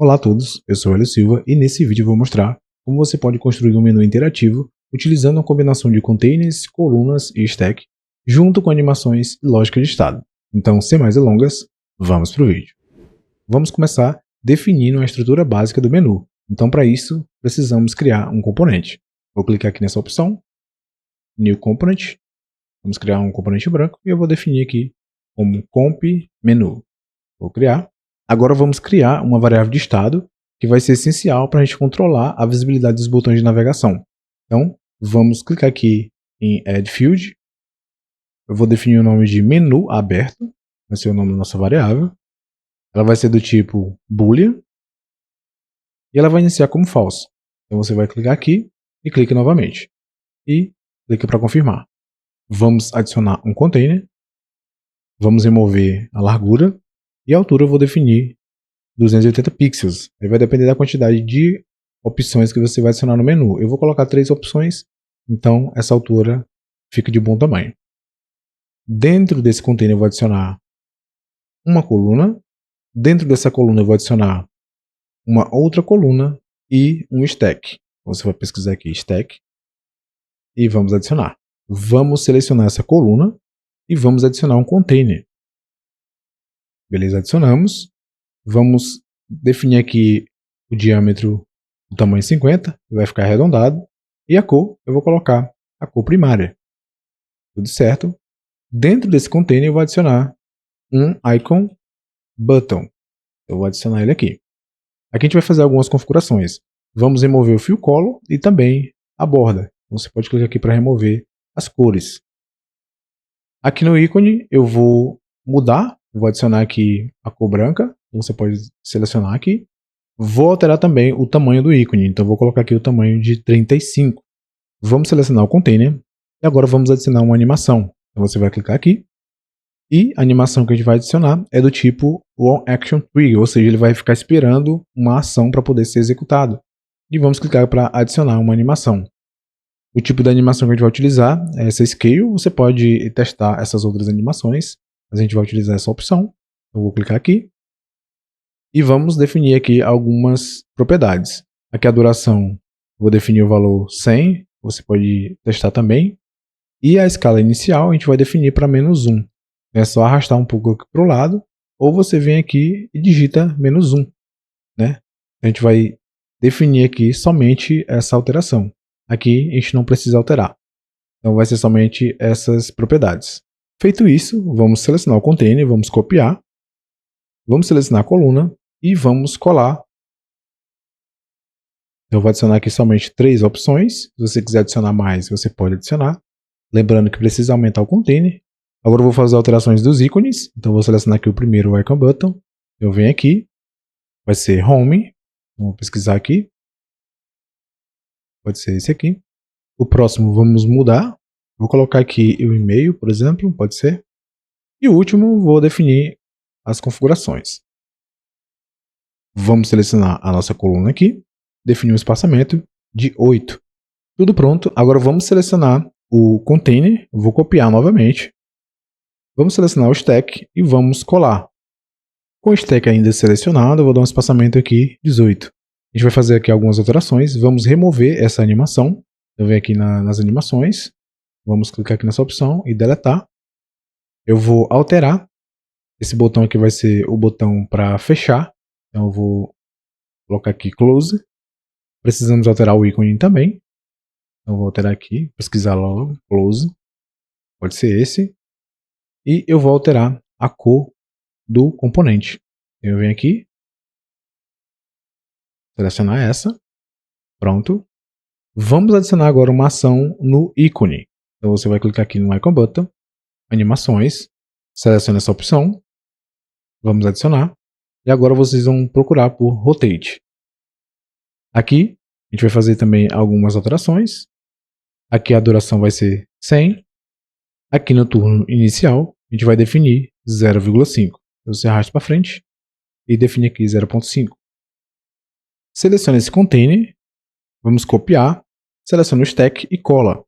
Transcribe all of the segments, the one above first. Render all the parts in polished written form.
Olá a todos, eu sou Hélio Silva e nesse vídeo eu vou mostrar como você pode construir um menu interativo utilizando uma combinação de containers, colunas e stack, junto com animações e lógica de estado. Então, sem mais delongas, vamos para o vídeo. Vamos começar definindo a estrutura básica do menu. Então, para isso, precisamos criar um componente. Vou clicar aqui nessa opção, New Component, vamos criar um componente branco e eu vou definir aqui como comp menu. Vou criar. Agora vamos criar uma variável de estado que vai ser essencial para a gente controlar a visibilidade dos botões de navegação. Então, vamos clicar aqui em Add Field. Eu vou definir o nome de menu aberto, vai ser o nome da nossa variável. Ela vai ser do tipo boolean e ela vai iniciar como false. Então você vai clicar aqui e clica novamente. E clica para confirmar. Vamos adicionar um container. Vamos remover a largura. E a altura eu vou definir 280 pixels. Aí vai depender da quantidade de opções que você vai adicionar no menu. Eu vou colocar 3 opções, então essa altura fica de bom tamanho. Dentro desse container eu vou adicionar uma coluna. Dentro dessa coluna eu vou adicionar uma outra coluna e um stack. Você vai pesquisar aqui stack e vamos adicionar. Vamos selecionar essa coluna e vamos adicionar um container. Beleza, adicionamos. Vamos definir aqui o diâmetro do tamanho 50, vai ficar arredondado. E a cor, eu vou colocar a cor primária. Tudo certo. Dentro desse container eu vou adicionar um icon button. Eu vou adicionar ele aqui. Aqui a gente vai fazer algumas configurações. Vamos remover o fio color e também a borda. Você pode clicar aqui para remover as cores. Aqui no ícone eu vou mudar, eu vou adicionar aqui a cor branca. Você pode selecionar aqui. Vou alterar também o tamanho do ícone, então vou colocar aqui o tamanho de 35. Vamos selecionar o container e agora vamos adicionar uma animação. Então você vai clicar aqui e a animação que a gente vai adicionar é do tipo One Action Trigger, ou seja, ele vai ficar esperando uma ação para poder ser executado. E vamos clicar para adicionar uma animação. O tipo da animação que a gente vai utilizar é essa Scale. Você pode testar essas outras animações, mas a gente vai utilizar essa opção. Eu vou clicar aqui. E vamos definir aqui algumas propriedades. Aqui a duração, vou definir o valor 100, você pode testar também. E a escala inicial a gente vai definir para -1. É só arrastar um pouco aqui para o lado, ou você vem aqui e digita -1. Né? A gente vai definir aqui somente essa alteração. Aqui a gente não precisa alterar. Então vai ser somente essas propriedades. Feito isso, vamos selecionar o container, vamos copiar. Vamos selecionar a coluna e vamos colar. Eu vou adicionar aqui somente 3 opções. Se você quiser adicionar mais, você pode adicionar. Lembrando que precisa aumentar o container. Agora eu vou fazer alterações dos ícones. Então eu vou selecionar aqui o primeiro, o Icon Button. Eu venho aqui. Vai ser Home. Vou pesquisar aqui. Pode ser esse aqui. O próximo vamos mudar. Vou colocar aqui o e-mail, por exemplo. Pode ser. E o último vou definir as configurações. Vamos selecionar a nossa coluna aqui, definir um espaçamento de 8. Tudo pronto, agora vamos selecionar o container, vou copiar novamente. Vamos selecionar o stack e vamos colar. Com o stack ainda selecionado, eu vou dar um espaçamento aqui 18. A gente vai fazer aqui algumas alterações, vamos remover essa animação. Eu venho aqui nas animações, vamos clicar aqui nessa opção e deletar. Eu vou alterar, esse botão aqui vai ser o botão para fechar. Então eu vou colocar aqui Close. Precisamos alterar o ícone também. Então eu vou alterar aqui, pesquisar logo, Close. Pode ser esse. E eu vou alterar a cor do componente. Eu venho aqui, selecionar essa. Pronto. Vamos adicionar agora uma ação no ícone. Então você vai clicar aqui no Icon Button, Animações, seleciona essa opção. Vamos adicionar. E agora vocês vão procurar por Rotate. Aqui a gente vai fazer também algumas alterações. Aqui a duração vai ser 100. Aqui no turno inicial a gente vai definir 0,5. Você arrasta para frente e define aqui 0,5. Seleciona esse container. Vamos copiar. Seleciona o stack e cola.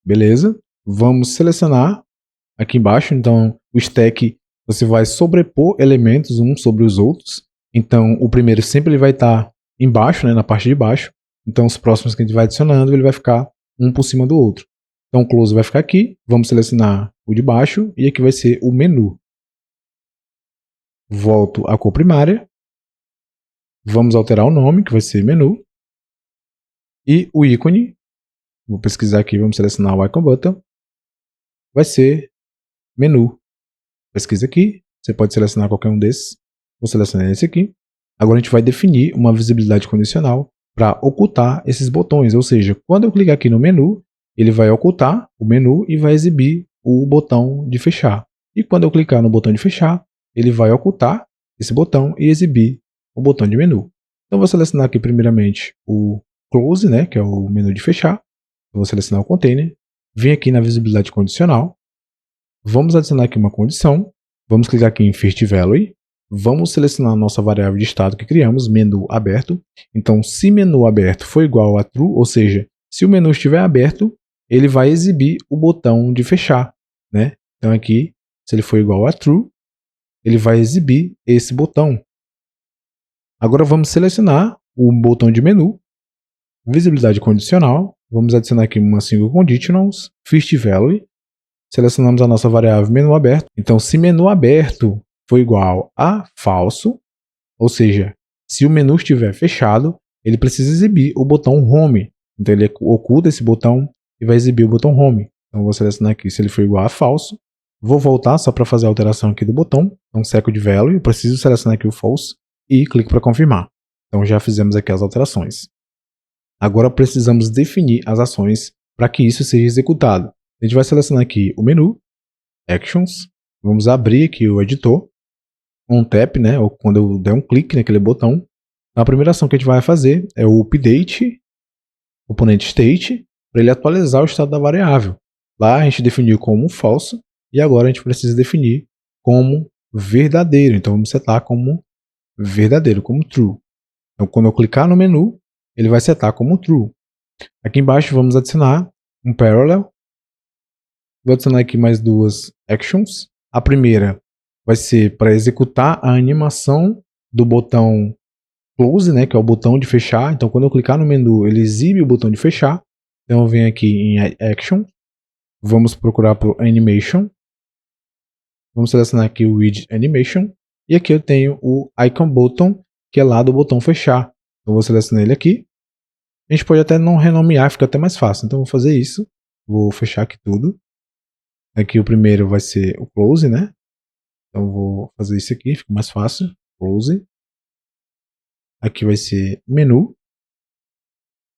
Beleza? Vamos selecionar aqui embaixo. Então o stack você vai sobrepor elementos uns sobre os outros. Então, o primeiro sempre ele vai estar embaixo, né, na parte de baixo. Então, os próximos que a gente vai adicionando, ele vai ficar um por cima do outro. Então, o close vai ficar aqui. Vamos selecionar o de baixo e aqui vai ser o menu. Volto à cor primária. Vamos alterar o nome, que vai ser menu. E o ícone, vou pesquisar aqui, vamos selecionar o icon button. Vai ser menu. Pesquisa aqui, você pode selecionar qualquer um desses. Vou selecionar esse aqui. Agora a gente vai definir uma visibilidade condicional para ocultar esses botões, ou seja, quando eu clicar aqui no menu, ele vai ocultar o menu e vai exibir o botão de fechar. E quando eu clicar no botão de fechar, ele vai ocultar esse botão e exibir o botão de menu. Então vou selecionar aqui primeiramente o close, né, que é o menu de fechar. Vou selecionar o container, vim aqui na visibilidade condicional, vamos adicionar aqui uma condição, vamos clicar aqui em First Value, vamos selecionar a nossa variável de estado que criamos, menu aberto. Então, se menu aberto for igual a true, ou seja, se o menu estiver aberto, ele vai exibir o botão de fechar, né? Então aqui, se ele for igual a true, ele vai exibir esse botão. Agora vamos selecionar o botão de menu, visibilidade condicional, vamos adicionar aqui uma single conditionals, First Value, selecionamos a nossa variável menu aberto. Então, se menu aberto for igual a falso, ou seja, se o menu estiver fechado, ele precisa exibir o botão Home. Então, ele oculta esse botão e vai exibir o botão Home. Então, vou selecionar aqui se ele for igual a falso. Vou voltar só para fazer a alteração aqui do botão. Então, Second Value, eu preciso selecionar aqui o False e clico para confirmar. Então, já fizemos aqui as alterações. Agora, precisamos definir as ações para que isso seja executado. A gente vai selecionar aqui o menu, Actions, vamos abrir aqui o editor, um tap, né, ou quando eu der um clique naquele botão. A primeira ação que a gente vai fazer é o update, componente state, para ele atualizar o estado da variável. Lá a gente definiu como falso, e agora a gente precisa definir como verdadeiro. Então vamos setar como verdadeiro, como true. Então quando eu clicar no menu, ele vai setar como true. Aqui embaixo vamos adicionar um parallel. Vou adicionar aqui mais duas actions. A primeira vai ser para executar a animação do botão close, né, que é o botão de fechar. Então, quando eu clicar no menu, ele exibe o botão de fechar. Então, eu venho aqui em action. Vamos procurar por animation. Vamos selecionar aqui o widget animation. E aqui eu tenho o icon button, que é lá do botão fechar. Então, vou selecionar ele aqui. A gente pode até não renomear, fica até mais fácil. Então, vou fazer isso. Vou fechar aqui tudo. Aqui o primeiro vai ser o close, né? Então vou fazer isso aqui, fica mais fácil. Close. Aqui vai ser menu.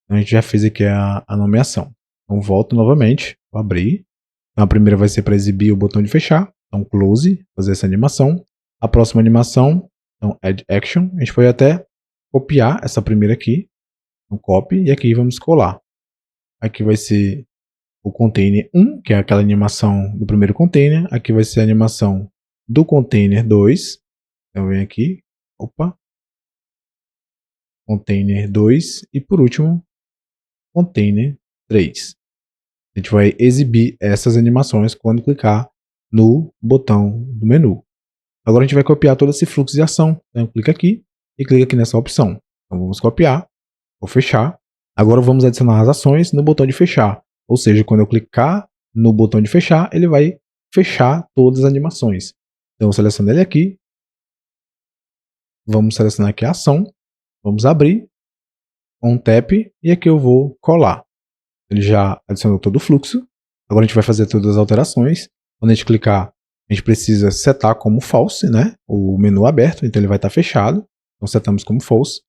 Então, a gente já fez aqui a nomeação. Então volto novamente, vou abrir. Então a primeira vai ser para exibir o botão de fechar. Então close, fazer essa animação. A próxima animação, então add action. A gente pode até copiar essa primeira aqui. Então copy e aqui vamos colar. Aqui vai ser o container 1, que é aquela animação do primeiro container. Aqui vai ser a animação do container 2. Então vem aqui, opa, container 2 e por último, container 3. A gente vai exibir essas animações quando clicar no botão do menu. Agora a gente vai copiar todo esse fluxo de ação. Então clica aqui e clica aqui nessa opção. Então vamos copiar, vou fechar. Agora vamos adicionar as ações no botão de fechar. Ou seja, quando eu clicar no botão de fechar, ele vai fechar todas as animações. Então eu seleciono ele aqui. Vamos selecionar aqui a ação. Vamos abrir. Um tap. E aqui eu vou colar. Ele já adicionou todo o fluxo. Agora a gente vai fazer todas as alterações. Quando a gente clicar, a gente precisa setar como false, né? O menu aberto, então ele vai estar fechado. Então setamos como false.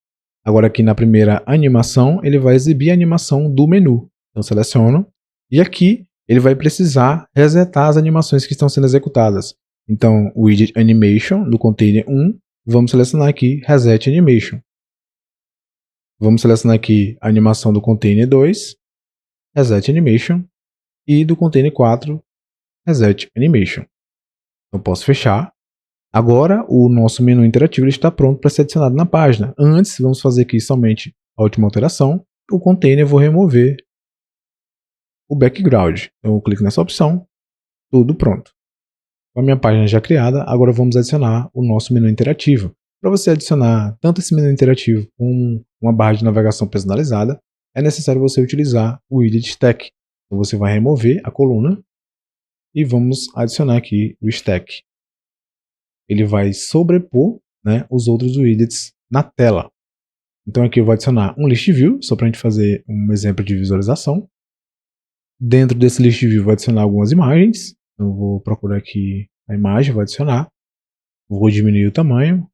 Agora aqui na primeira animação, ele vai exibir a animação do menu. Então seleciono. E aqui ele vai precisar resetar as animações que estão sendo executadas. Então o widget animation do container 1, vamos selecionar aqui reset animation. Vamos selecionar aqui a animação do container 2, reset animation, e do container 4, reset animation. Eu posso fechar. Agora o nosso menu interativo está pronto para ser adicionado na página. Antes, vamos fazer aqui somente a última alteração. O container eu vou remover o background. Então eu clico nessa opção, tudo pronto. Com a minha página já criada, agora vamos adicionar o nosso menu interativo. Para você adicionar tanto esse menu interativo como uma barra de navegação personalizada, é necessário você utilizar o widget stack. Então você vai remover a coluna e vamos adicionar aqui o stack. Ele vai sobrepor, né, os outros widgets na tela. Então aqui eu vou adicionar um list view, só para a gente fazer um exemplo de visualização. Dentro desse list view vou adicionar algumas imagens. Então eu vou procurar aqui a imagem, vou adicionar. Vou diminuir o tamanho.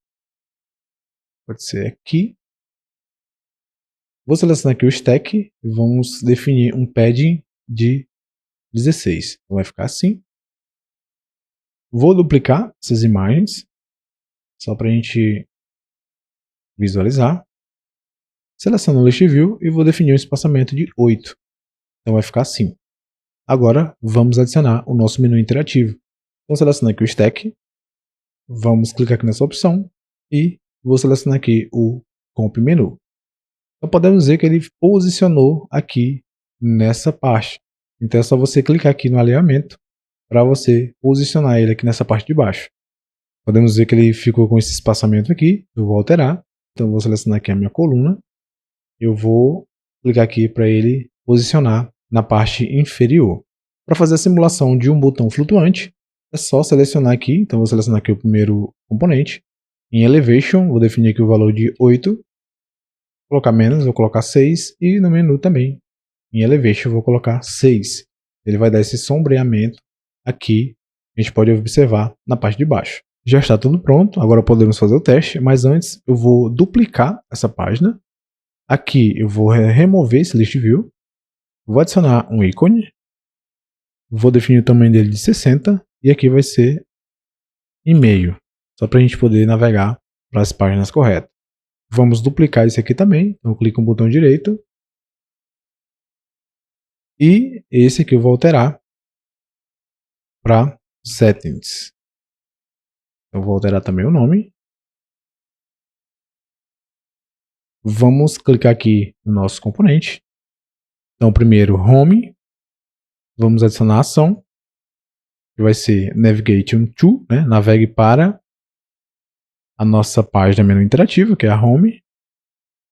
Pode ser aqui. Vou selecionar aqui o stack e vamos definir um padding de 16. Então vai ficar assim. Vou duplicar essas imagens, só para a gente visualizar. Seleciono o list view e vou definir um espaçamento de 8. Então vai ficar assim. Agora vamos adicionar o nosso menu interativo. Então seleciono aqui o stack. Vamos clicar aqui nessa opção e vou selecionar aqui o comp menu. Então podemos dizer que ele posicionou aqui nessa parte. Então é só você clicar aqui no alinhamento para você posicionar ele aqui nessa parte de baixo. Podemos ver que ele ficou com esse espaçamento aqui. Eu vou alterar. Então eu vou selecionar aqui a minha coluna. Eu vou clicar aqui para ele posicionar na parte inferior. Para fazer a simulação de um botão flutuante, é só selecionar aqui. Então vou selecionar aqui o primeiro componente. Em Elevation, vou definir aqui o valor de 8. Vou colocar menos, vou colocar 6. E no menu também, em Elevation, vou colocar 6. Ele vai dar esse sombreamento aqui. A gente pode observar na parte de baixo. Já está tudo pronto, agora podemos fazer o teste, mas antes eu vou duplicar essa página. Aqui eu vou remover esse list view, vou adicionar um ícone, vou definir o tamanho dele de 60 e aqui vai ser e-mail, só para a gente poder navegar para as páginas corretas. Vamos duplicar isso aqui também, então eu clico no botão direito e esse aqui eu vou alterar para Settings. Eu vou alterar também o nome. Vamos clicar aqui no nosso componente. Então, primeiro, Home. Vamos adicionar a ação, que vai ser Navigate to, né? Navegue para a nossa página menu interativo, que é a Home.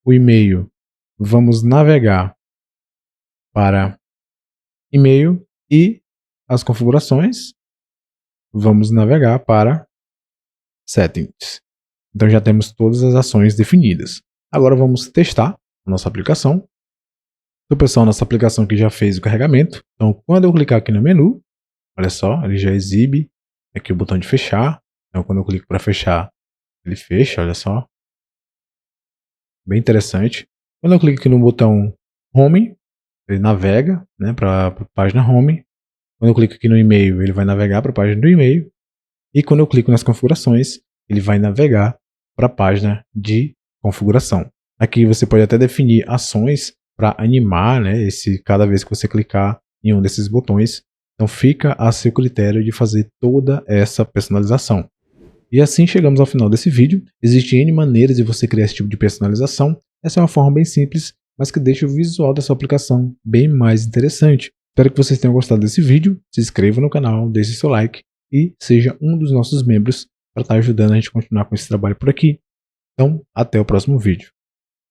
O e-mail, vamos navegar para e-mail e as configurações, vamos navegar para Settings. Então já temos todas as ações definidas. Agora vamos testar a nossa aplicação. Então, pessoal, nossa aplicação aqui já fez o carregamento. Então, quando eu clicar aqui no menu, olha só, ele já exibe aqui o botão de fechar. Então, quando eu clico para fechar, ele fecha, olha só. Bem interessante. Quando eu clico aqui no botão Home, ele navega, né, para a página Home. Quando eu clico aqui no e-mail, ele vai navegar para a página do e-mail. E quando eu clico nas configurações, ele vai navegar para a página de configuração. Aqui você pode até definir ações para animar, né, cada vez que você clicar em um desses botões. Então fica a seu critério de fazer toda essa personalização. E assim chegamos ao final desse vídeo. Existem N maneiras de você criar esse tipo de personalização. Essa é uma forma bem simples, mas que deixa o visual da sua aplicação bem mais interessante. Espero que vocês tenham gostado desse vídeo. Se inscreva no canal, deixe seu like e seja um dos nossos membros para estar ajudando a gente a continuar com esse trabalho por aqui. Então, até o próximo vídeo.